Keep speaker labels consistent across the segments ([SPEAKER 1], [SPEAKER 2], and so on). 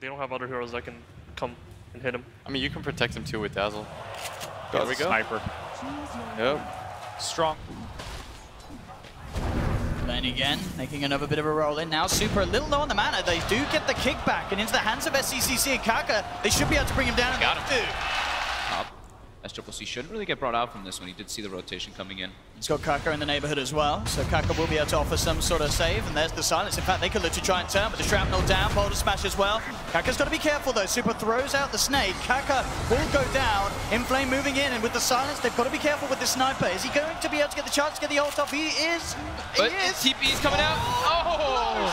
[SPEAKER 1] They don't have other heroes that can come and hit him.
[SPEAKER 2] I mean, you can protect him too with Dazzle.
[SPEAKER 3] There we go.
[SPEAKER 4] Sniper.
[SPEAKER 3] Yep. Strong.
[SPEAKER 5] Lane again, making another bit of a roll in. Now Super a little low on the mana. They do get the kickback, and into the hands of SCCC and Kaka, they should be able to bring him down.
[SPEAKER 4] Got him. SCCC shouldn't really get brought out from this when he did see the rotation coming in.
[SPEAKER 5] He's got Kaka in the neighborhood as well, so Kaka will be able to offer some sort of save, and there's the silence. In fact, they could literally try and turn, but the shrapnel down, boulder smash as well. Kaka's got to be careful though. Super throws out the snake. Kaka will go down. Inflame moving in, and with the silence, they've got to be careful with this sniper. Is he going to be able to get the chance to get the ult off? He is.
[SPEAKER 4] But TP's coming out. Oh!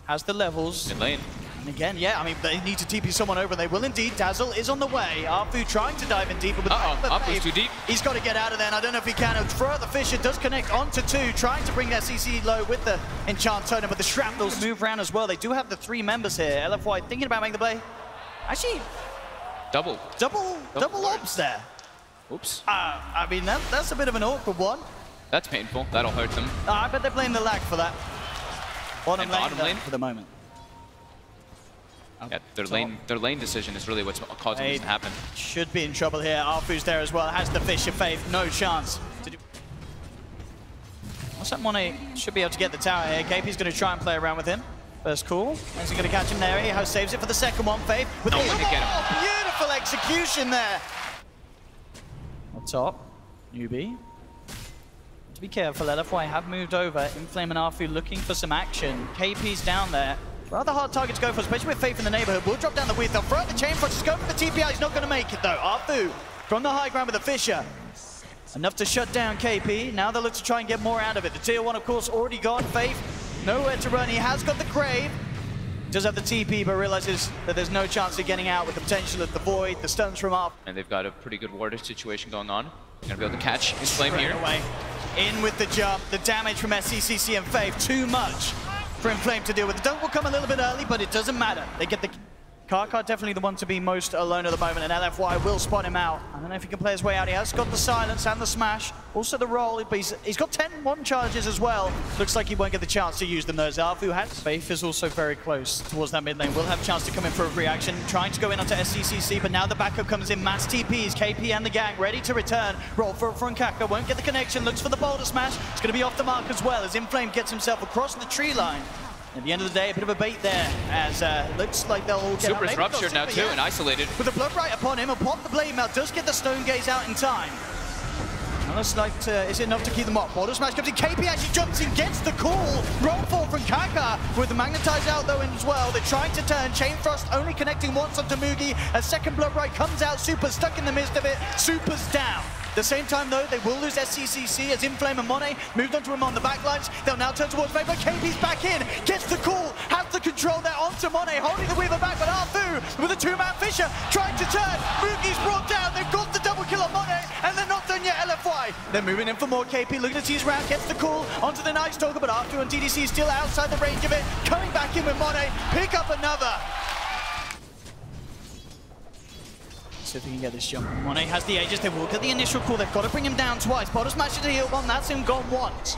[SPEAKER 5] Has the levels.
[SPEAKER 4] In lane.
[SPEAKER 5] And again, yeah, I mean, they need to TP someone over. They will indeed. Dazzle is on the way. Arfu trying to dive in deeper. But
[SPEAKER 4] Arfu's too deep.
[SPEAKER 5] He's got to get out of there, and I don't know if he can. Throw the Fisher does connect onto 2, trying to bring their CC low with the enchant totem, but the shrapnels move around as well. They do have the 3 members here. LFY thinking about making the play. Actually, double ops there.
[SPEAKER 4] Oops.
[SPEAKER 5] I mean, that's a bit of an awkward one.
[SPEAKER 4] That's painful. That'll hurt them.
[SPEAKER 5] I bet they're playing the lag for that. Bottom lane for the moment.
[SPEAKER 4] Yeah, their lane decision is really what's causing this to happen.
[SPEAKER 5] Should be in trouble here. Arfu's there as well. Has the Fisher Faith. No chance to do. What's that? Monet should be able to get the tower here. KP's going to try and play around with him. First call. Is he going to catch him there? He saves it for the second one. Faith with the beautiful execution there. Up top, Newbee. To be careful, LFY have moved over. Inflame and Arfu looking for some action. KP's down there. Rather hard target to go for, especially with Faith in the neighborhood. We'll drop down the width. They'll throw out the chain frost. Just go for the TPI. He's not going to make it, though. Arfu from the high ground with the Fisher. Enough to shut down KP. Now they'll look to try and get more out of it. The tier 1, of course, already gone. Faith, nowhere to run. He has got the Crave. Does have the TP, but realizes that there's no chance of getting out with the potential of the Void, the stuns from up.
[SPEAKER 4] And they've got a pretty good ward situation going on. Gonna be able to catch Inflame here.
[SPEAKER 5] Away. In with the jump. The damage from SCCC and Faith, too much for Inflame to deal with. The dunk will come a little bit early, but it doesn't matter. They get the... Kaka definitely the one to be most alone at the moment, and LFY will spot him out. I don't know if he can play his way out. He has got the silence and the smash, also the roll, but he's got 10 1 charges as well. Looks like he won't get the chance to use them, though. Arfu has. Faith is also very close towards that mid lane. Will have a chance to come in for a reaction, trying to go in onto SCCC, but now the backup comes in. Mass TPs, KP and the gang ready to return. Roll for Kaka, won't get the connection, looks for the boulder smash. It's going to be off the mark as well, as Inflame gets himself across the tree line. At the end of the day, a bit of a bait there, as looks like they'll all get
[SPEAKER 4] Super's
[SPEAKER 5] out.
[SPEAKER 4] ruptured now too, and isolated.
[SPEAKER 5] With the blood right upon him, and pop the blade mail, does get the stone gaze out in time. Now looks like, is it enough to keep them up? Border smash comes in, KP actually jumps in, gets the call. Roll fall from Kaka, with the magnetize out though as well. They're trying to turn, Chain Frost only connecting once onto Mugi. A second blood right comes out, Super stuck in the midst of it, Super's down. At the same time, though, they will lose SCCC as Inflame and Monet moved onto him on the backlines. They'll now turn towards Faith, but KP's back in, gets the call, has the control there onto Monet, holding the Weaver back, but Arfu with a 2-man Fisher trying to turn. Mugi's brought down, they've got the double kill on Monet, and they're not done yet, LFY. They're moving in for more. KP looking to see his round, gets the call onto the Night Stalker, but Arfu and DDC still outside the range of it. Coming back in with Monet, pick up another. See if he can get this jump. Monet has the Aegis, they will get the initial call, they've got to bring him down twice. Bottom smash to heal one, that's him gone once.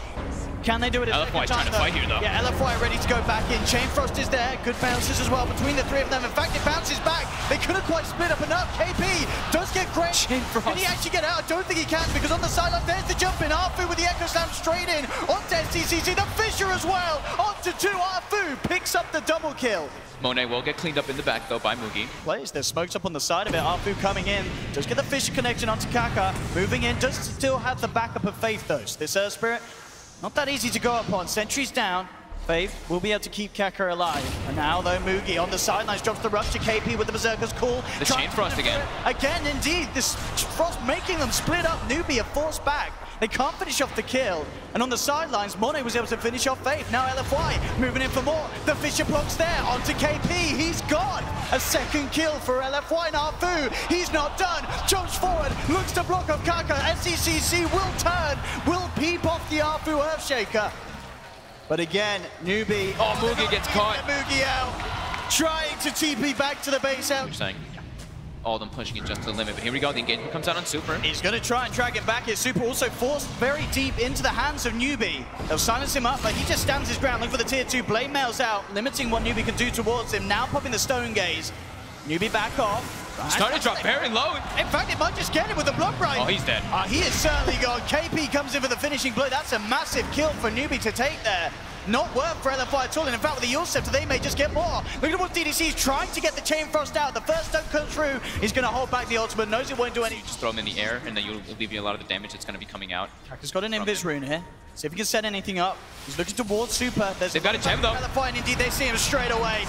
[SPEAKER 5] Can they do it?
[SPEAKER 4] LFY trying to fight here though.
[SPEAKER 5] Yeah, LFY ready to go back in. Chain Frost is there, good bounces as well between the 3 of them. In fact, it bounces back. They couldn't quite split up enough. KP does get great.
[SPEAKER 4] Chain Frost.
[SPEAKER 5] Can he actually get out? I don't think he can, because on the sideline, there's the jump in. Arfu with the Echo Slam straight in onto SCCC. The Fisher as well, onto 2. Arfu picks up the double kill.
[SPEAKER 4] Monet will get cleaned up in the back though by Mugi.
[SPEAKER 5] Plays, there's smokes up on the side of it. Arfu coming in, does get the Fisher connection onto Kaka. Moving in, does still have the backup of Faith though. This Spirit, not that easy to go upon. Sentry's down. Faith will be able to keep Kaka alive. And now though, Mugi on the sidelines drops the rupture. KP with the Berserker's call.
[SPEAKER 4] The Chain Frost again.
[SPEAKER 5] Again, indeed. This Frost making them split up. Newbee are forced back. They can't finish off the kill. And on the sidelines, Monet was able to finish off Faith. Now LFY moving in for more. The Fisher blocks there onto KP. He's gone. A second kill for LFY. And Arfu, he's not done. Jumps forward, looks to block off Kaka. SCCC will turn, will peep off the Arfu Earthshaker. But again, Newbee.
[SPEAKER 4] Oh, Mugi gets caught.
[SPEAKER 5] Mugi out. Trying to TP back to the base out.
[SPEAKER 4] You're saying? all of them pushing it just to the limit. But here we go, the engagement comes out on Super.
[SPEAKER 5] He's going to try and drag him back here. Super also forced very deep into the hands of Newbee. They'll silence him up, but he just stands his ground, looking for the tier 2. Blade mails out, limiting what Newbee can do towards him. Now popping the Stone Gaze. Newbee back off.
[SPEAKER 4] Starting to drop very low.
[SPEAKER 5] In fact, it might just get him with the blood right.
[SPEAKER 4] Oh, he's dead.
[SPEAKER 5] He is certainly gone. KP comes in for the finishing blow. That's a massive kill for Newbee to take there. Not worth for LFY at all. And in fact, with the Yule Scepter, they may just get more. Look at what DDC is trying to get the Chain Frost out. The first stone comes through. He's going to hold back the ultimate. Knows it won't do anything.
[SPEAKER 4] Just throw him in the air, and then you'll leave you a lot of the damage that's going to be coming out.
[SPEAKER 5] Kaka's got an Invis rune here. See if he can set anything up. He's looking towards Super.
[SPEAKER 4] They've got a gem, though.
[SPEAKER 5] LFY, and indeed, they see him straight away.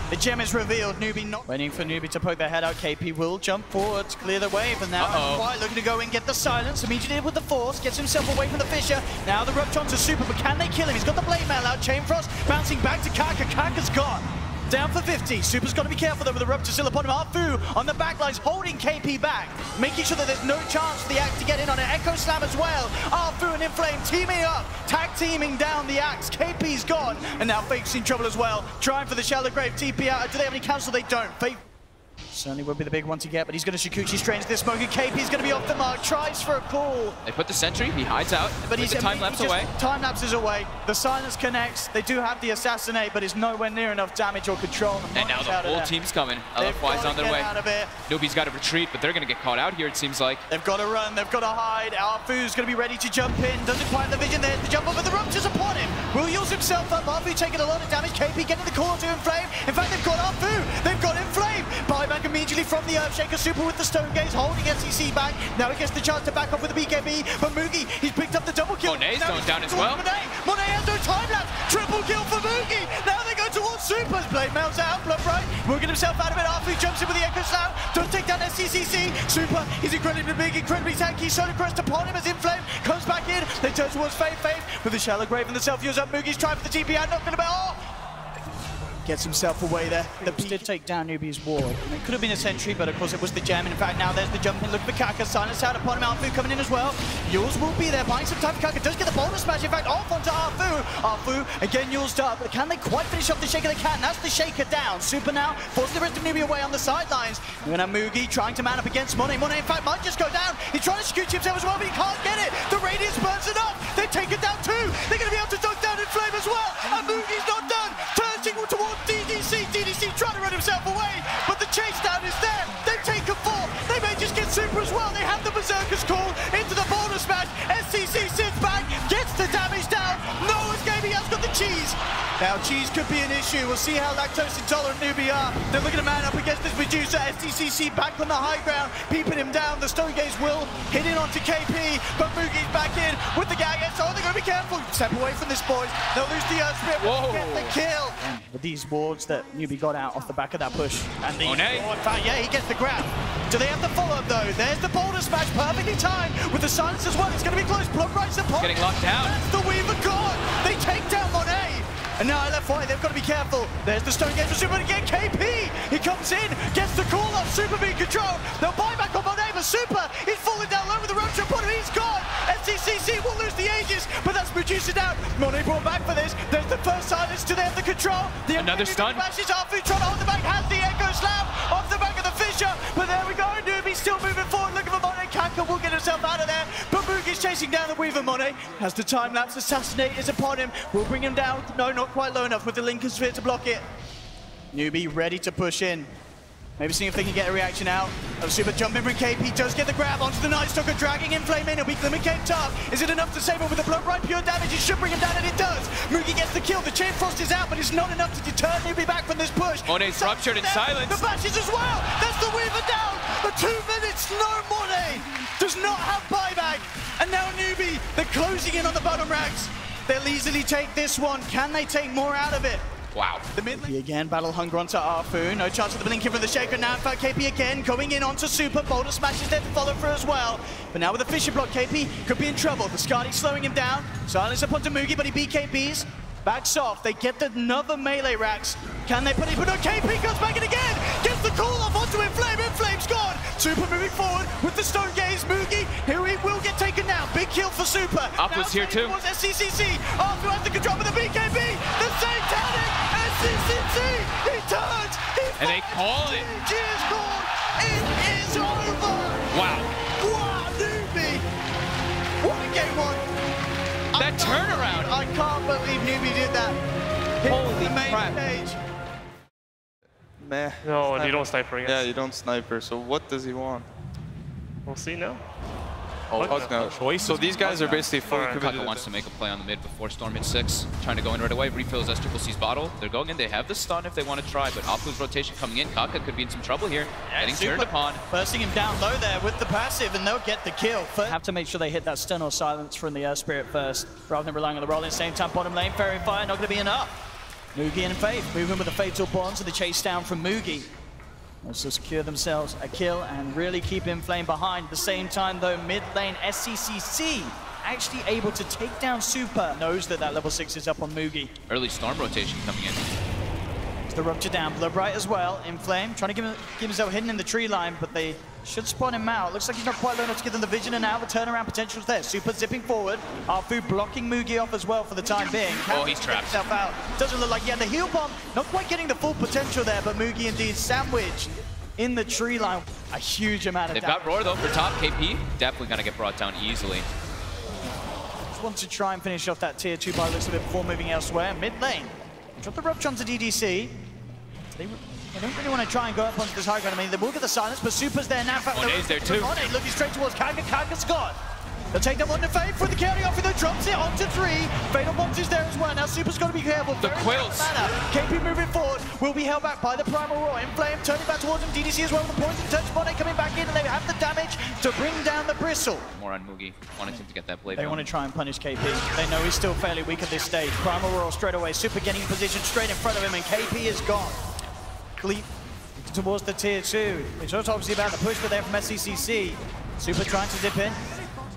[SPEAKER 5] The gem is revealed. Newbee not waiting for Newbee to poke their head out. KP will jump forward to clear the wave, and now LFY looking to go in, get the silence. Immediately with the force, gets himself away from the Fissure. Now the Rupture onto Super, but can they kill him? He's got the Blade Mail out. Chain Frost bouncing back to Kaka. Kaka's gone. Down for 50. Super's got to be careful though with the Rupture still upon him. Arfu on the backlines holding KP back, making sure that there's no chance for the Axe to get in on an Echo Slam as well. Arfu and Inflame teaming up, tag teaming down the Axe. KP's gone, and now Fake's in trouble as well. Trying for the Shallow Grave TP out. Do they have any cancel? They don't. Fake certainly would be the big one to get, but he's going to Shikuchi Strange this smoke, and KP's going to be off the mark. Tries for a call.
[SPEAKER 4] They put the sentry, he hides out, but he's time lapse away.
[SPEAKER 5] Time lapses away. The silence connects. They do have the assassinate, but it's nowhere near enough damage or control.
[SPEAKER 4] And now the whole team's coming. LFY's on their way. Newbee's got to retreat, but they're going to get caught out here, it seems like.
[SPEAKER 5] They've got to run, they've got to hide. Arfu's going to be ready to jump in. Doesn't quite have the vision there to jump over. The Rupture's upon him. Will use himself up. Arfu taking a lot of damage. KP getting the core to Inflame. In fact, they've got Arfu. They've got Inflame. Buyback immediately from the Earthshaker. Super with the Stone Gaze, holding SEC back. Now he gets the chance to back off with the BKB, but Mugi, he's picked up the double kill.
[SPEAKER 4] Monet's going down as well.
[SPEAKER 5] Monet has no time lapse. Triple kill for Mugi. Now they go towards Super's. Blade melts out. Blood right. Working himself out of it. Arfu jumps in with the Echo Slam. Don't take down SCCC. Super, he's incredibly big, incredibly tanky. Solar Crest upon him as Inflame comes back in. They turn towards Faith with the Shallow Grave and the self-use up. Mugi's trying for the TP out. Not going to gets himself away there. The did take down Newbee's ward. And it could have been a sentry, but of course it was the gem. In fact, now there's the jump in. Look for Kaka. Silence out upon him. Arfu coming in as well. Yules will be there, buying some time. Kaka does get the boulder smash. In fact, off onto Arfu. Arfu again, Yules up. But can they quite finish off the Shaker? They can. That's the Shaker down. Super now forces the rest of Newbee away on the sidelines. We're going to have Mugi trying to man up against Monet. Monet, in fact, might just go down. He's trying to scoot himself as well, but he can't get it. The Radiance burns it up. They take it down too. They're going to be able to dunk down Inflame as well. And Mugi's not done. Turning towards DDC. DDC trying to run himself away, but the chase down is there. They take a fall. They may just get Super as well. They have the Berserker's call into the boulder smash. SCC sits back, gets the damage down. Noah's gaming has got the cheese. Now cheese could be an issue. We'll see how lactose intolerant Newbee are. They're looking to man up against this Medusa. SCCC back on the high ground, peeping him down. The Stone Gaze will hit in onto KP, but Mugi's back in with the gag. So they're going to be careful. Step away from this, boys. They'll lose the Earth Spirit. Get the kill. And with these wards that Newbee got out off the back of that push. And the in fact, yeah, he gets the grab. Do they have the follow-up though? There's the boulder smash, perfectly timed with the silence as well. It's going to be close. Block rights upon.
[SPEAKER 4] Getting locked down.
[SPEAKER 5] That's the Weaver gone. They take down Monet. And now LFY, they've got to be careful. There's the Stone Gaze for Super again. KP, he comes in, gets the call up. Super being control. They'll buy back on Monet, but Super, he's falling down low with the Rupture upon him. He's gone. SCCC will lose the Aegis, but that's Medusa down. Monet brought back for this. There's the first silence. Do they have the control?
[SPEAKER 4] Another stun.
[SPEAKER 5] Flashes Arfu trying to hold the back. Has the Echo Slam off the back of the Fissure. But there we go. Newbee still moving forward, looking for Monet. Kaka will get himself out of there. But Mugi's chasing down the Weaver. Monet has the time lapse. Assassinate is upon him. Will bring him down. No, not quite low enough with the Lincoln Sphere to block it. Newbee ready to push in. Maybe seeing if they can get a reaction out of Super jumping from KP. Does get the grab onto the Night Stalker, dragging Inflame in. A weak limit came tough. Is it enough to save him with the blood right? Pure damage. It should bring him down, and it does. Mugi gets the kill. The Chain Frost is out, but it's not enough to deter Newbee back from this push.
[SPEAKER 4] Monet's ruptured in silence.
[SPEAKER 5] The bashes as well. That's the Weaver down. For 2 minutes, no Monet. Does not have buyback. And now Newbee, they're closing in on the bottom ranks. They'll easily take this one. Can they take more out of it?
[SPEAKER 4] Wow.
[SPEAKER 5] The mid lane again, battle hunger onto Arfu. No chance of the blinking from the Shaker now. In fact, KP again going in onto Super. Boulder smash is there to follow through as well. But now with the Fissure block, KP could be in trouble. The Skadi slowing him down. Silence up onto Mugi, but he BKBs. Backs off. They get another melee racks. Can they put it? But no, KP comes back in again. Gets the call off onto Inflame. Inflame's gone. Super moving forward with the Stone Gaze. Mugi, here he will get taken down. Big kill for Super.
[SPEAKER 4] Upwards here too.
[SPEAKER 5] SCCC. Arfu has the control with the BKB. The same tactic. SCCC. He turns.
[SPEAKER 4] And they call it.
[SPEAKER 5] Cheers called. It is over!
[SPEAKER 4] Wow.
[SPEAKER 5] Wow, Newbee! What a game one!
[SPEAKER 4] That turnaround!
[SPEAKER 5] I can't believe Newbee did that. Hit
[SPEAKER 4] Holy
[SPEAKER 5] the main
[SPEAKER 4] crap.
[SPEAKER 5] stage.
[SPEAKER 6] Meh.
[SPEAKER 1] No, and you don't sniper against.
[SPEAKER 6] Yeah, you don't sniper, so what does he want?
[SPEAKER 1] We'll see now.
[SPEAKER 6] Oh,
[SPEAKER 1] Fuck
[SPEAKER 6] no. So these guys are basically fully
[SPEAKER 1] Alright.
[SPEAKER 6] committed.
[SPEAKER 4] Kaka wants to make a play on the mid before Storm hits 6. Trying to go in right away. Refills SCC's bottle. They're going in. They have the stun if they want to try, but Apu's rotation coming in. Kaka could be in some trouble here. Getting turned upon.
[SPEAKER 5] Bursting him down low there with the passive, and they'll get the kill. Have to make sure they hit that stun or silence from the Earth Spirit first, rather than relying on the roll. At the same time, bottom lane, Fairy Fire, not going to be enough. Moogie and Faith moving with the fatal bond to the chase down from Moogie. Also secure themselves a kill and really keep Inflame behind. At the same time, though, mid lane SCCC actually able to take down Super. Knows that that level 6 is up on Moogie.
[SPEAKER 4] Early Storm rotation coming in.
[SPEAKER 5] It's the rupture down. Bloodbright as well. Inflame trying to keep himself hidden in the tree line, but they should spot him out. Looks like he's not quite low enough to give them the vision, and now the turnaround potential is there. Super zipping forward. Arfu blocking Moogie off as well for the time being.
[SPEAKER 4] Oh, he's trapped.
[SPEAKER 5] Out. Doesn't look like he had the heal bomb. Not quite getting the full potential there, but Moogie indeed sandwiched in the tree line. A huge amount of
[SPEAKER 4] They've
[SPEAKER 5] damage.
[SPEAKER 4] got Roar though for top. KP definitely gonna get brought down easily.
[SPEAKER 5] Just want to try and finish off that tier 2 by the looks of it before moving elsewhere. Mid lane. Drop the rupture onto DDC. They don't really want to try and go up onto this high ground. I mean, they will get the silence, but Super's there now.
[SPEAKER 4] Mone's there too.
[SPEAKER 5] Monet looking straight towards Kaka. Kaka's gone. They'll take that one to Faith with the carry off, and then drops it onto 3. Fatal Bombs is there as well. Now Super's got to be careful.
[SPEAKER 4] The quills.
[SPEAKER 5] KP moving forward, will be held back by the Primal Roar. Inflame turning back towards him. DDC as well with the poison touch. Monet coming back in, and they have the damage to bring down the Bristle.
[SPEAKER 4] More on Moogie, wanting him to get that blade.
[SPEAKER 5] They want to try and punish KP. They know he's still fairly weak at this stage. Primal Roar straight away. Super getting in position straight in front of him, and KP is gone. Gleep towards the tier 2. It's also obviously about the push, but they're from SCCC. Super trying to dip in.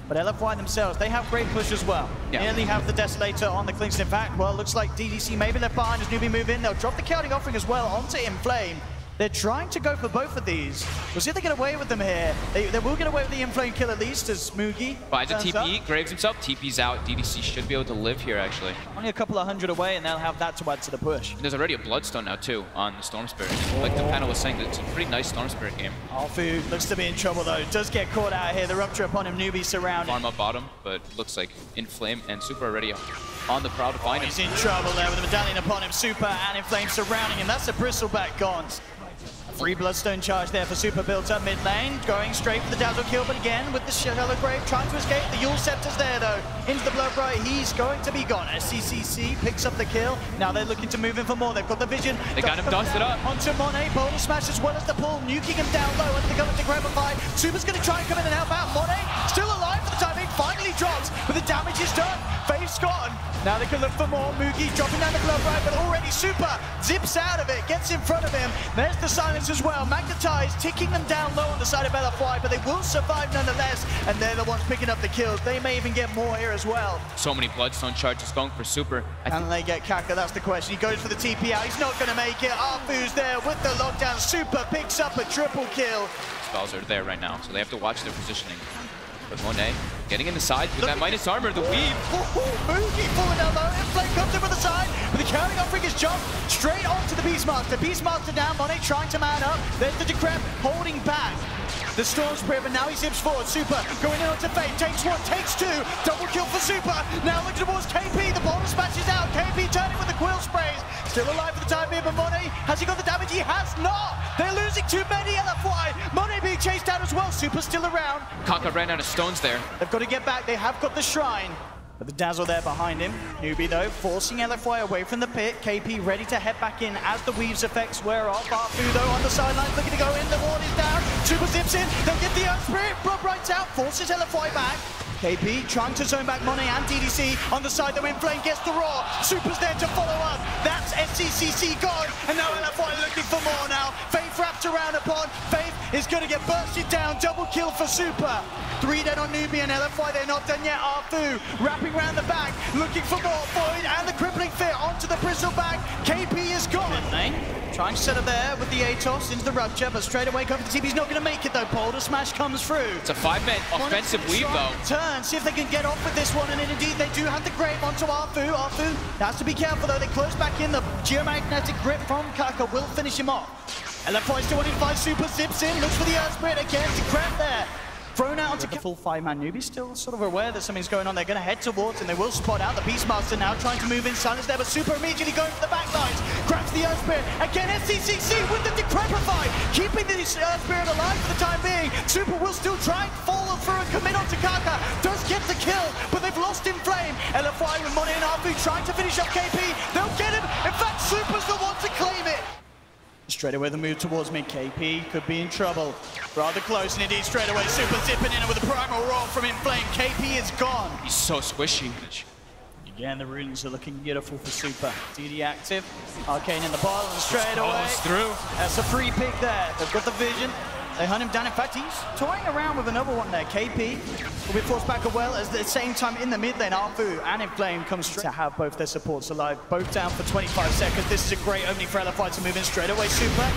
[SPEAKER 5] But LFY themselves, they have great push as well.
[SPEAKER 4] Yeah.
[SPEAKER 5] Nearly have the Desolator on the Clinks. In fact, well, looks like DDC may be left behind as Newbee move in. They'll drop the Counting Offering as well onto Inflame. They're trying to go for both of these. We'll see if they get away with them here. They will get away with the Inflame kill at least as Moogie
[SPEAKER 4] By the
[SPEAKER 5] turns
[SPEAKER 4] TP,
[SPEAKER 5] up.
[SPEAKER 4] Graves himself, TP's out. DDC should be able to live here actually.
[SPEAKER 5] Only a couple of hundred away, and they'll have that to add to the push.
[SPEAKER 4] There's already a Bloodstone now too on the Storm Spirit. Like the panel was saying, it's a pretty nice Storm Spirit game.
[SPEAKER 5] Alfu looks to be in trouble though. Does get caught out here. The rupture upon him. Newbie surrounded.
[SPEAKER 4] Farm up bottom, but looks like Inflame and Super already on the prowl to find him.
[SPEAKER 5] He's in trouble there with the medallion upon him. Super and Inflame surrounding him. That's a Bristleback gone. Free Bloodstone charge there for Super built up mid lane. Going straight for the Dazzle kill, but again with the Shallow Grave trying to escape. The Yule Scepter's there though. Into the Bloodbright, he's going to be gone. SCCC picks up the kill. Now they're looking to move in for more. They've got the vision.
[SPEAKER 4] They got him dusted up.
[SPEAKER 5] Onto Monet, Boulder Smash as well as the pull. Nuking him down low as they come into grab a fight. Super's going to try and come in and help out. Monet still alive for the time being. Finally drops, but the damage is done. Faith's gone. Now they can look for more. Moogie dropping down the Bloodbright, but already Super zips out of it, gets in front of him. There's the silence as well. Magnetized, ticking them down low on the side of LFY, but they will survive nonetheless, and they're the ones picking up the kills. They may even get more here as well.
[SPEAKER 4] So many Bloodstone charges going for Super.
[SPEAKER 5] And they get Kaka, that's the question. He goes for the TP out, he's not going to make it. Arfu's there with the lockdown. Super picks up a triple kill.
[SPEAKER 4] Spells are there right now, so they have to watch their positioning. But Monet getting in the side with that minus armor, the weave.
[SPEAKER 5] Moogie forward down low, Inflame comes in from the side, but the Counting Offering is jumped straight onto the Beastmaster. Beastmaster down, Monet trying to man up. There's the Decrep holding back the Storm Spirit, but now he zips forward. Super going in onto Fate, takes 1, takes 2, double kill for Super. Now looking towards KP, the Boulder Smash is out. KP turning with the Quill Sprays. Still alive for the time being, but Monet, has he got the damage? He has not. They're losing too many LFY. Monet being chased down as well. Super's still around.
[SPEAKER 4] Kaka ran out of stones there.
[SPEAKER 5] They've got to get back. They have got the Shrine. But the Dazzle there behind him. Newbee, though, forcing LFY away from the pit. KP ready to head back in as the Weave's effects wear off. Arfu, though, on the sidelines, looking to go in. The ward is down. Super zips in. They'll get the Earth Spirit. Bloodbright's out. Forces LFY back. KP trying to zone back Monet and DDC on the side. The Inflame gets the Roar. Super's there to follow up. That's SCCC gone. And now LFY looking for more now. Faith wrapped around upon. Faith is going to get bursted down. Double kill for Super. 3 dead on Newbee and LFY. They're not done yet. Arfu wrapping around the back. Looking for more. Void and the Crippling Fear onto the Bristleback. KP is gone. Trying to set up there with the Atos into the rupture, but straight away going for the TP. He's not going to make it though. Boulder Smash comes through.
[SPEAKER 4] It's a 5-man offensive weave though.
[SPEAKER 5] Turn, see if they can get off with this one, and indeed they do have the grave onto Arfu. Arfu has to be careful though. They close back in. The geomagnetic grip from Kaka will finish him off. LFY still wanting to find Super, zips in, looks for the Earth Spirit again to grab there. Thrown out onto the full 5-man Newbee, still sort of aware that something's going on. They're going to head towards and they will spot out the Beastmaster now, trying to move in. Silence there, but Super immediately going for the back lines. Grabs the Earth Spirit. Again, SCCC with the Decrepify, keeping the Earth Spirit alive for the time being. Super will still try and follow through and commit onto Kaka. Does get the kill, but they've lost in flame. LFY with Monet and Arfu trying to finish up KP. They'll get him. In fact, Super's the one to claim it. Straight away the move towards mid. KP could be in trouble. Rather close, and indeed straight away Super zipping in with a primal roar from Inflame. KP is gone.
[SPEAKER 4] He's so squishy.
[SPEAKER 5] Again, the runes are looking beautiful for Super. DD active. Arcane in the bottom, and straight away.
[SPEAKER 4] Through.
[SPEAKER 5] That's a free pick there. They've got the vision. They hunt him down. In fact, he's toying around with another one there. KP will be forced back as well. At the same time, in the mid lane, Arfu and Inflame come straight to have both their supports alive. Both down for 25 seconds. This is a great opening for LFY to move in straight away. Super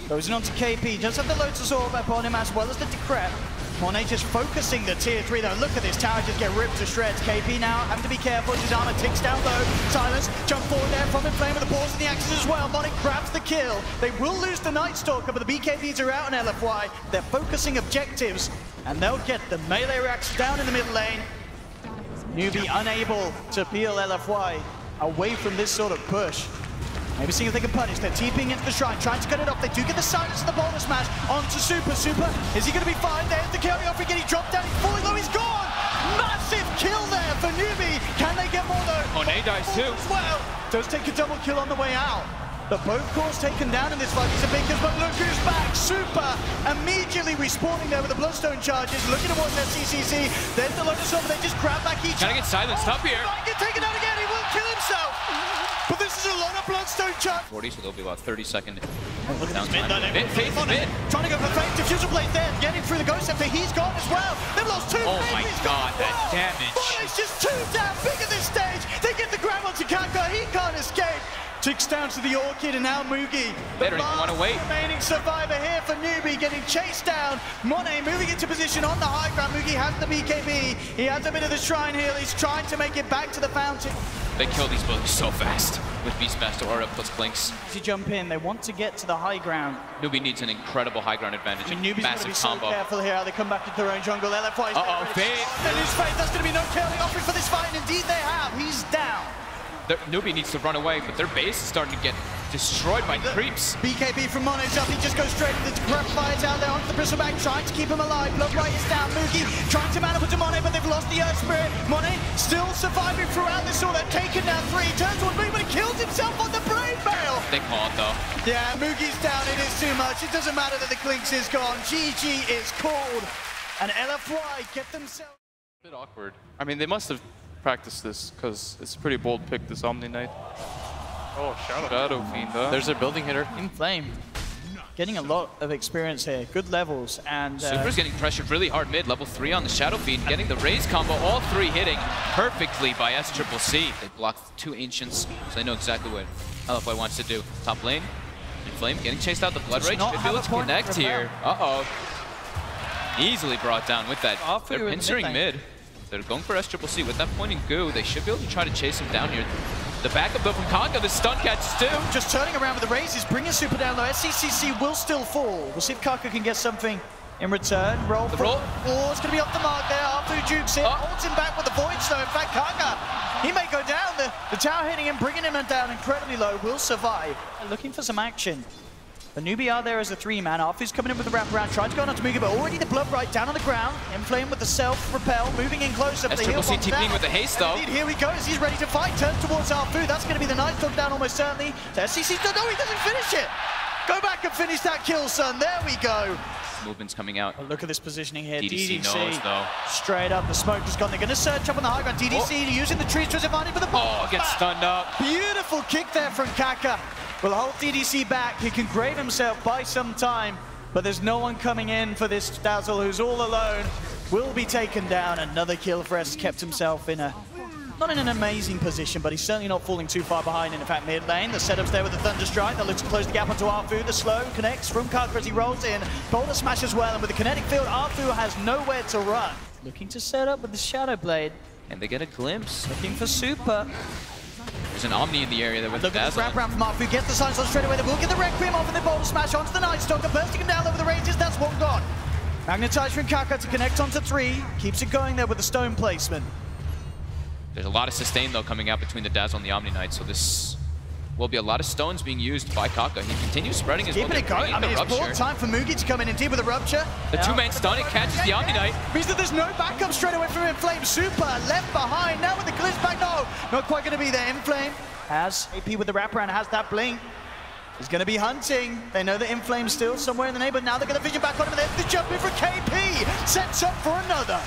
[SPEAKER 5] goes in onto KP. Just have the Lotus Orb upon him as well as the Decrep. Monet just focusing the tier 3 though. Look at this tower just get ripped to shreds. KP now having to be careful. His armor ticks down low. Silence, jump forward there from Inflame with the balls and the axes as well. Monet grabs the kill. They will lose the Night Stalker, but the BKBs are out on LFY. They're focusing objectives, and they'll get the melee racks down in the mid lane. Newbee unable to peel LFY away from this sort of push. Maybe seeing if they can punish. They're TPing into the shrine, trying to cut it off. They do get the silence of the boulder smash onto Super. Super, is he going to be fine? There's the carry off again. He dropped down, he's falling low, he's gone! Massive kill there for Newbee. Can they get more though?
[SPEAKER 4] Monet dies too.
[SPEAKER 5] Well, does take a double kill on the way out. The both cores taken down in this fight. It's a big kill, but look who's back. Super immediately respawning there with the Bloodstone charges. Looking towards their CCC. There's the Lotus Orb. They just grab back each.
[SPEAKER 4] Gotta get silenced up here.
[SPEAKER 5] Might get taken out again. He will kill himself. But this is a lot of Bloodstone charge.
[SPEAKER 4] 40, so there'll be about 30-second
[SPEAKER 5] Look at this mid
[SPEAKER 4] downtime.
[SPEAKER 5] though.
[SPEAKER 4] Faith is mid.
[SPEAKER 5] Trying to go for Faith. Diffuser Blade there. Getting through the Ghost Scepter. He's gone as well. They've lost 2.
[SPEAKER 4] Oh my
[SPEAKER 5] He's
[SPEAKER 4] god,
[SPEAKER 5] gone.
[SPEAKER 4] that
[SPEAKER 5] Wow.
[SPEAKER 4] damage.
[SPEAKER 5] Monet's just too damn big at this stage. They get the grab onto Kaka. He can't escape. Ticks down to the Orchid and now Mugi.
[SPEAKER 4] They don't even want to wait.
[SPEAKER 5] Remaining survivor here for Newbee, getting chased down. Monet moving into position on the high ground. Mugi has the BKB. He has a bit of the Shrine Heal. He's trying to make it back to the fountain.
[SPEAKER 4] They kill these bullets so fast with Beastmaster Aura plus Blinks.
[SPEAKER 5] As you jump in, they want to get to the high ground.
[SPEAKER 4] Newbee needs an incredible high ground advantage.
[SPEAKER 5] I mean, Newbee's got to
[SPEAKER 4] Massive
[SPEAKER 5] be so
[SPEAKER 4] combo.
[SPEAKER 5] careful here how they come back into their own jungle. LFY's
[SPEAKER 4] Uh-oh, Faith.
[SPEAKER 5] They lose Faith. That's going to be no killing offering for this fight. And indeed they have. He's down.
[SPEAKER 4] Newbee needs to run away, but their base is starting to get destroyed by creeps.
[SPEAKER 5] BKB from Monet's up. He just goes straight to the Grab Fires out there onto the Bristleback, trying to keep him alive. Bloodbright is down. Mugi trying to maneuver to Monet, but they've lost the Earth Spirit. Monet still surviving throughout this all. They're taken down 3. Turns towards Mugi, but he kills himself on the Brain Mail.
[SPEAKER 4] They call it though.
[SPEAKER 5] Yeah, Mugi's down. It is too much. It doesn't matter that the Clinks is gone. GG is called. And LFY get themselves.
[SPEAKER 6] A bit awkward. I mean, they must have practiced this because it's a pretty bold pick, this Omni Knight.
[SPEAKER 1] Oh,
[SPEAKER 6] Shadow Fiend, huh?
[SPEAKER 2] There's their building hitter.
[SPEAKER 5] Inflame. Getting a lot of experience here. Good levels. And
[SPEAKER 4] Super's getting pressured really hard mid, level 3 on the Shadow Fiend, getting the raise combo, all 3 hitting perfectly by SCCC. They blocked 2 Ancients, so they know exactly what LFY wants to do. Top lane, Inflame getting chased out the Blood
[SPEAKER 5] Does
[SPEAKER 4] Rage.
[SPEAKER 5] not
[SPEAKER 4] Should be
[SPEAKER 5] have
[SPEAKER 4] able
[SPEAKER 5] a
[SPEAKER 4] to
[SPEAKER 5] point
[SPEAKER 4] connect
[SPEAKER 5] to repel.
[SPEAKER 4] here. Uh-oh. Easily brought down with that.
[SPEAKER 5] Arfu
[SPEAKER 4] They're
[SPEAKER 5] in the
[SPEAKER 4] pincering
[SPEAKER 5] mid
[SPEAKER 4] mid. They're going for SCCC with that pointing goo. They should be able to try to chase him down here. The backup though from Kaka, the stun catches too.
[SPEAKER 5] just turning around with the raises, bringing Super down low. SCCC will still fall. We'll see if Kaka can get something in return. Roll.
[SPEAKER 4] The roll.
[SPEAKER 5] Oh, it's going to be off the mark there. Arfu jukes it. Holds him back with the Void Snow. In fact, Kaka, he may go down. The tower hitting him, bringing him down incredibly low. Will survive. Looking for some action. The Newbee are there as a 3-man. Arfu's coming in with the wraparound, trying to go on to Mugi, but already the Bloodbright down on the ground. Inflame with the self-repel, moving in closer. But the heal
[SPEAKER 4] SCCC
[SPEAKER 5] bomb's
[SPEAKER 4] TPing
[SPEAKER 5] down.
[SPEAKER 4] with the haste though.
[SPEAKER 5] Indeed, here he goes. He's ready to fight. Turns towards Arfu. That's going to be the Night Dog down almost certainly. To SCC. No, he doesn't finish it. Go back and finish that kill, son. There we go.
[SPEAKER 4] Movement's coming out.
[SPEAKER 5] Oh, look at this positioning here.
[SPEAKER 4] DDC knows though.
[SPEAKER 5] Straight up, the smoke has gone. They're going to surge up on the high ground. DDC using the trees to his advantage, but the ball.
[SPEAKER 4] Oh, gets stunned up.
[SPEAKER 5] Beautiful kick there from Kaka. Will hold DDC back. He can grave himself by some time, but there's no one coming in for this Dazzle, who's all alone. Will be taken down. Another kill for S. Kept himself in a, not in an amazing position, but he's certainly not falling too far behind. In fact, mid lane, the setup's there with the Thunder Strike. That looks to close the gap onto Arfu. The slow connects from Kaka as he rolls in. Boulder Smash as well, and with the kinetic field, Arfu has nowhere to run. Looking to set up with the Shadow Blade.
[SPEAKER 4] And they get a glimpse.
[SPEAKER 5] Looking for Super.
[SPEAKER 4] There's an Omni in the area there with
[SPEAKER 5] Look at this
[SPEAKER 4] Dazzle.
[SPEAKER 5] wraparound from Arfu, gets the silence on straight away. They will get the Requiem off and the Boulder Smash onto the Night Stalker, bursting him down over the ranges. That's one gone. Magnetize from Kaka to connect onto 3. Keeps it going there with the stone placement.
[SPEAKER 4] There's a lot of sustain though coming out between the Dazzle and the Omni Knight, so this will be a lot of stones being used by Kaka. He continues spreading his
[SPEAKER 5] Keeping it going. I mean, it's more time for Mugi to come in and deal with the Rupture.
[SPEAKER 4] The two-man stun, it catches the Omni Knight.
[SPEAKER 5] Means that there's no backup straight away from Inflame. Super left behind. Now with the glimpse back. No, not quite going to be there. Inflame has AP with the wraparound, has that blink. He's going to be hunting. They know that Inflame's still somewhere in the neighborhood. Now they're going to vision back on him. There's the jump in for KP. Sets up for another.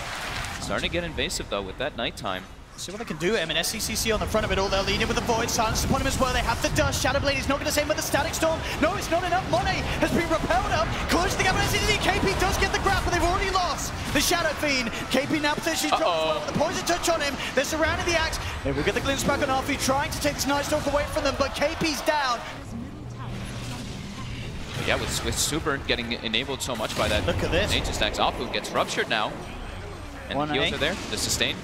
[SPEAKER 4] Starting to get invasive though with that nighttime.
[SPEAKER 5] See what they can do. I mean, SCCC on the front of it all. They'll lead in with the Void. Silence upon him as well. They have the Dust. Shadowblade is not going to save him with the Static Storm. No, it's not enough. Monet has been repelled up. Close to the gap. KP does get the grab, but they've already lost the Shadow Fiend. KP now potentially drops as well. The poison touch on him. They're surrounding the axe. They will get the glimpse back on Arfu, trying to take this Night Stalker away from them, but KP's down.
[SPEAKER 4] Yeah, with Super getting enabled so much by that.
[SPEAKER 5] Look at this.
[SPEAKER 4] Nature stacks. Alpha gets ruptured now. And the heals are there. The sustain.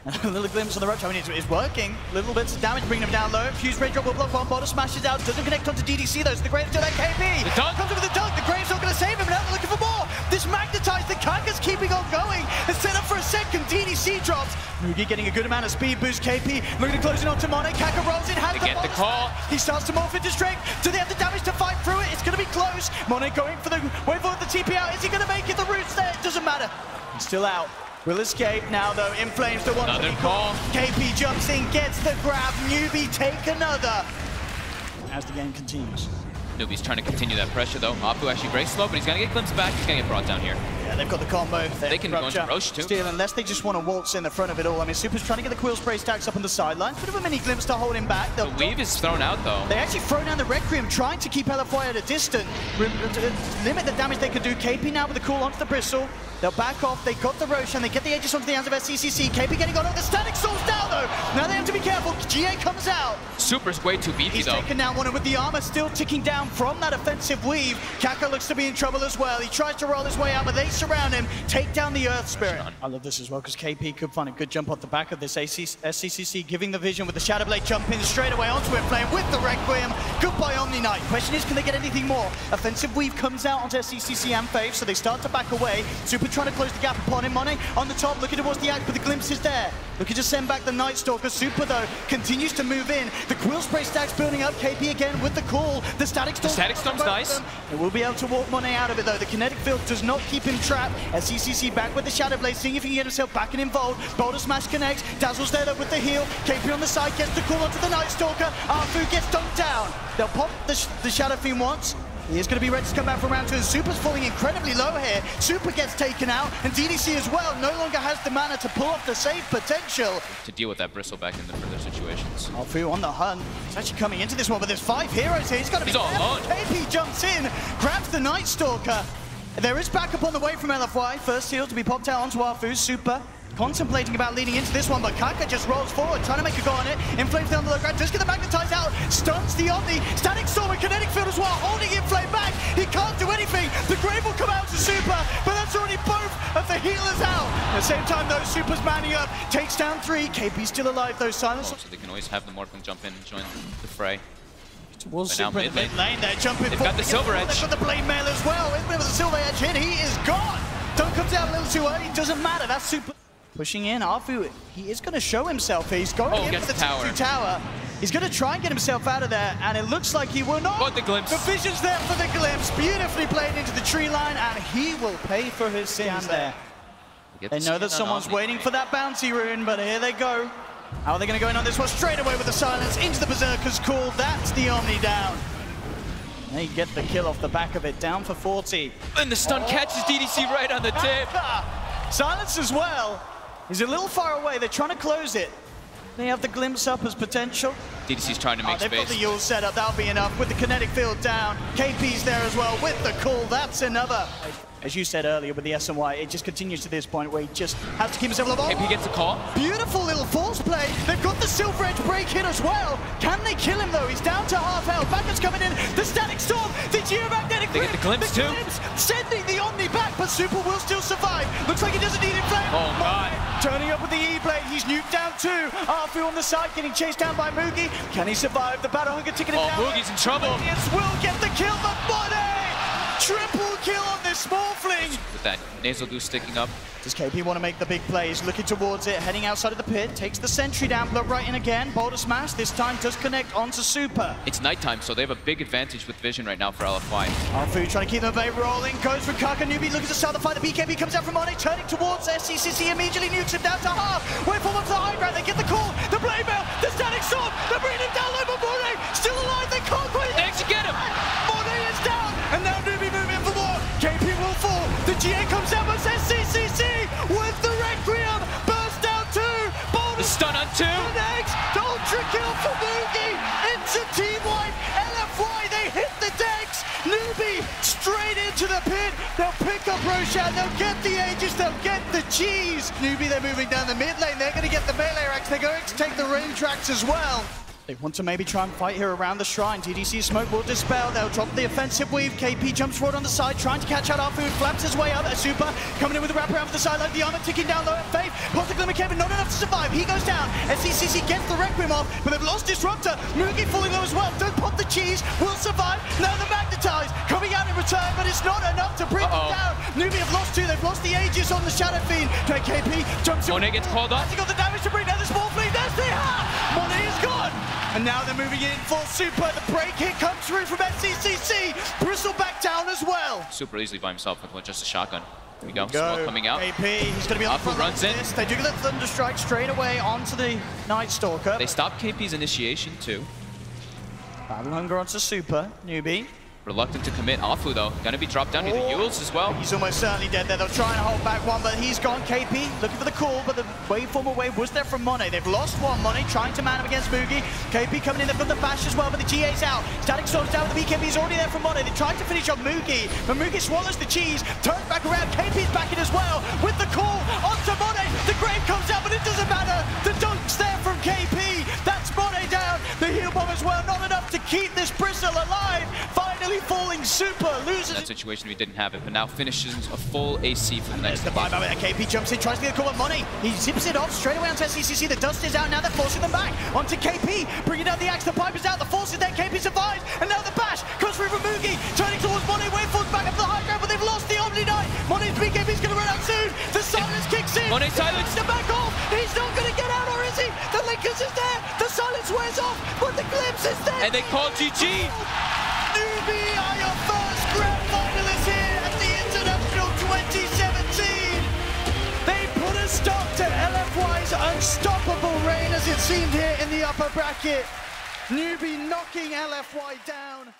[SPEAKER 5] A little glimpse on the Rupture. I mean, it's working. Little bits of damage, bringing him down low. Fuse Ray drop will block one. Bottom smashes out. Doesn't connect onto DDC though. So the Graves still at KP.
[SPEAKER 4] The dunk.
[SPEAKER 5] Comes in with the dunk. The Graves not going to save him. Now they're looking for more. This magnetized. The Kaka's keeping on going. It's set up for a second. DDC drops. Mugi getting a good amount of speed boost. KP looking to close it onto Monet. Kaka rolls in. Has
[SPEAKER 4] They get the call.
[SPEAKER 5] He starts to morph into strength. Do they have the damage to fight through it? It's going to be close. Monet going for the wait for the TP out. Is he going to make it? The root's there. It doesn't matter. He's still out. Will escape now though. Inflames the one.
[SPEAKER 4] Another call.
[SPEAKER 5] KP jumps in, gets the grab. Newbee take another. As the game continues.
[SPEAKER 4] Newbee's trying to continue that pressure though. Apu actually breaks slow, but he's gonna get glimpsed back. He's gonna get brought down here.
[SPEAKER 5] Yeah, they've got the combo.
[SPEAKER 4] They can go into Roche too.
[SPEAKER 5] Still, unless they just want to waltz in the front of it all. I mean, Super's trying to get the Quill Spray stacks up on the sidelines. Bit of a mini glimpse to hold him back.
[SPEAKER 4] The weave is thrown out though.
[SPEAKER 5] They actually throw down the Requiem, trying to keep LFY at a distance. Limit the damage they can do. KP now with the call onto the Bristle. They'll back off. They got the Roche and they get the edges onto the hands of SCCC. KP getting on. The Static Storm's down though. Now they have to be careful. GA comes out.
[SPEAKER 4] Super's way too beefy
[SPEAKER 5] He's
[SPEAKER 4] though.
[SPEAKER 5] taken down one with the armor still ticking down from that offensive weave. Kaka looks to be in trouble as well. He tries to roll his way out, but they surround him, take down the Earth Spirit. I love this as well because KP could find a good jump off the back of this SCCC, giving the vision with the Shadowblade jumping straight away onto him, playing with the Requiem. Goodbye Omni Knight. Question is, can they get anything more? Offensive weave comes out onto SCCC and Faith, so they start to back away. Super trying to close the gap upon him. Monet on the top, looking towards the axe, but the glimpse is there. Looking to send back the Night Stalker. Super though continues to move in. The Quill Spray stacks building up. KP again with the call. The Static Storm.
[SPEAKER 4] The Static Storm's nice.
[SPEAKER 5] They will be able to walk Monet out of it though. The kinetic field does not keep him trapped. SCCC back with the Shadowblade, seeing if he can get himself back and involved. Boulder Smash connects. Dazzle's there though with the heal. KP on the side gets the call onto the Night Stalker. Arfu gets dunked down. They'll pop the Shadow Fiend once. He is going to be ready to come back from round 2, and Super's falling incredibly low here. Super gets taken out, and DDC as well no longer has the mana to pull off the save potential.
[SPEAKER 4] To deal with that Bristle back in the further situations.
[SPEAKER 5] Arfu on the hunt. He's actually coming into this one, but there's 5 heroes here. He's got to be
[SPEAKER 4] He's all alone.
[SPEAKER 5] KP jumps in, grabs the Night Stalker. There is backup on the way from LFY. First heal to be popped out onto Arfu. Super contemplating about leading into this one, but Kaka just rolls forward, trying to make a go on it. Inflames down the low ground, just get the magnetize out, stuns the Omni. Static Storm and kinetic field as well, holding Inflame back. He can't do anything. The Grave will come out to Super, but that's already both of the healers out. At the same time though, Super's manning up, takes down 3. KP's still alive though, Silence.
[SPEAKER 4] So they can always have the Morphin jump in and join the fray.
[SPEAKER 5] Towards
[SPEAKER 4] But now
[SPEAKER 5] Super in the
[SPEAKER 4] mid
[SPEAKER 5] mid lane, they're jumping
[SPEAKER 4] They've
[SPEAKER 5] forward.
[SPEAKER 4] got the Silver Edge.
[SPEAKER 5] They've got the Blade Mail as well. With the Silver Edge in, he is gone. Dunk comes out a little too early, doesn't matter. That's Super. Pushing in, Arfu, he is going to show himself. He's going in for the
[SPEAKER 4] tower.
[SPEAKER 5] tower. He's going to try and get himself out of there, and it looks like he will not.
[SPEAKER 4] Got the glimpse.
[SPEAKER 5] The vision's there for the glimpse. Beautifully played into the tree line, and he will pay for his sins there. They know that someone's waiting for that bounty rune, but here they go. How are they going to go in on this one? Straight away with the silence into the Berserker's call. That's the Omni down. They get the kill off the back of it, down for 40.
[SPEAKER 4] And the stun catches DDC right on the tip.
[SPEAKER 5] Silence as well. He's a little far away. They're trying to close it. They have the glimpse up as potential.
[SPEAKER 4] DDC's trying to make
[SPEAKER 5] They've
[SPEAKER 4] space.
[SPEAKER 5] got the Yule set up. That'll be enough. With the kinetic field down. KP's there as well with the call. That's another. As you said earlier with the SNY, it just continues to this point where he just has to keep himself alive.
[SPEAKER 4] KP gets a call.
[SPEAKER 5] Beautiful little force play. They've got the Silver Edge break in as well. Can they kill him though? He's down to half health. Backup's coming in. The Static Storm. The Geomagnetic
[SPEAKER 4] They get the glimpse too.
[SPEAKER 5] Sending the Omni back. but Super will still survive. Looks like he doesn't need it. Flame.
[SPEAKER 4] Oh, God.
[SPEAKER 5] Turning up with the E-Blade. He's nuked down too. Arfu on the side, getting chased down by Moogie. Can he survive? The Battle Hunger ticking him down.
[SPEAKER 4] Moogie's in trouble.
[SPEAKER 5] Audience will get the kill, but Money! Triple kill on this small fling.
[SPEAKER 4] With that nasal goose sticking up.
[SPEAKER 5] Does KP want to make the big plays? Looking towards it, heading outside of the pit. Takes the sentry down, blood right in again. Boulder smash, this time does connect onto Super.
[SPEAKER 4] It's nighttime, so they have a big advantage with vision right now for LFY.
[SPEAKER 5] Arfu trying to keep the bay rolling. Goes for Kaka. Newbee looking to start the fight. The BKB comes out from Money, turning towards SCCC. Immediately nukes him down to half. Wait for one to the high ground. They get the call. The blade mail. The static sword. They're bringing him down low, but Money still alive. They can't quit.
[SPEAKER 4] Thanks to get him.
[SPEAKER 5] Money is down. And now Newbee moving for more. KP will fall. The GA comes out, but SCCC with the Requiem. Burst down two. Boulder
[SPEAKER 4] The stun on two.
[SPEAKER 5] next. Ultra kill for Moogie. It's a team wipe. LFY, they hit the decks. Newbee straight into the pit. They'll pick up Roshan. They'll get the Aegis. They'll get the cheese. Newbee, they're moving down the mid lane. They're going to get the melee racks. They're going to take the range racks as well. They want to maybe try and fight here around the shrine. TDC smoke will dispel. They'll drop the offensive weave. KP jumps forward on the side, trying to catch out Arfu. Flaps his way up. Super coming in with a wraparound for the sideline. The armor ticking down low at Faith. Pops the Glimmer Kevin, not enough to survive. He goes down. SCCC gets the Requiem off, but they've lost Disruptor. Moogie falling low as well. Don't pop the cheese. Will survive. Now the Magnetize coming out in return, but it's not enough to bring them down. Newbee have lost two. They've lost the Aegis on the Shadow Fiend. KP jumps in.
[SPEAKER 4] Monet gets called up.
[SPEAKER 5] He got the damage to bring down the small fleet. There's the Monet is gone. And now they're moving in full Super. The break hit comes through from SCCC. Bristle back down as well.
[SPEAKER 4] Super easily by himself with just a shotgun. Here we go. Smoke coming out.
[SPEAKER 5] AP, he's going to be on the front
[SPEAKER 4] runs in.
[SPEAKER 5] this. They do get the Thunder Strike straight away onto the Night Stalker.
[SPEAKER 4] They stopped KP's initiation too.
[SPEAKER 5] Battle Hunger onto Super. Newbee.
[SPEAKER 4] Reluctant to commit. Afu though, gonna be dropped down near the Yules as well.
[SPEAKER 5] He's almost certainly dead there. They'll try and hold back one, but he's gone. KP looking for the call, but the waveformer wave was there from Monet. They've lost one. Monet trying to man him against Moogie. KP coming in there from the bash as well, but the GA's out. Static Storm's down with the BKB's already there from Monet. They tried to finish on Moogie, but Moogie swallows the cheese, turns back around. KP's back in as well with the call onto Monet. The grave comes out, but it doesn't matter. The dunk's there from KP. That's Monet down. The heal bomb as well, not enough to keep this Bristle alive. Finally falling Super, loses.
[SPEAKER 4] In that situation we didn't have it, but now finishes a full AC for the next
[SPEAKER 5] the buy moment. KP jumps in, tries to get a call on Money. He zips it off straight away onto SCCC. The dust is out, now they're forcing them back. Onto KP, bringing down the axe, the pipe is out, the force is there, KP survives, and now the bash comes through from Moogie, turning towards Money, waveforms back up to the high ground, but they've lost the Omni Knight. Money's BKB's gonna run out soon. The silence kicks in.
[SPEAKER 4] Monet silence.
[SPEAKER 5] To back off. He's not gonna get out, or is he? The Linkers is there. The silence wears off, but the glimpse is there.
[SPEAKER 4] And they call GG.
[SPEAKER 5] Newbee are your first grand finalists here at the International 2017. They put a stop to LFY's unstoppable reign as it seemed here in the upper bracket. Newbee knocking LFY down.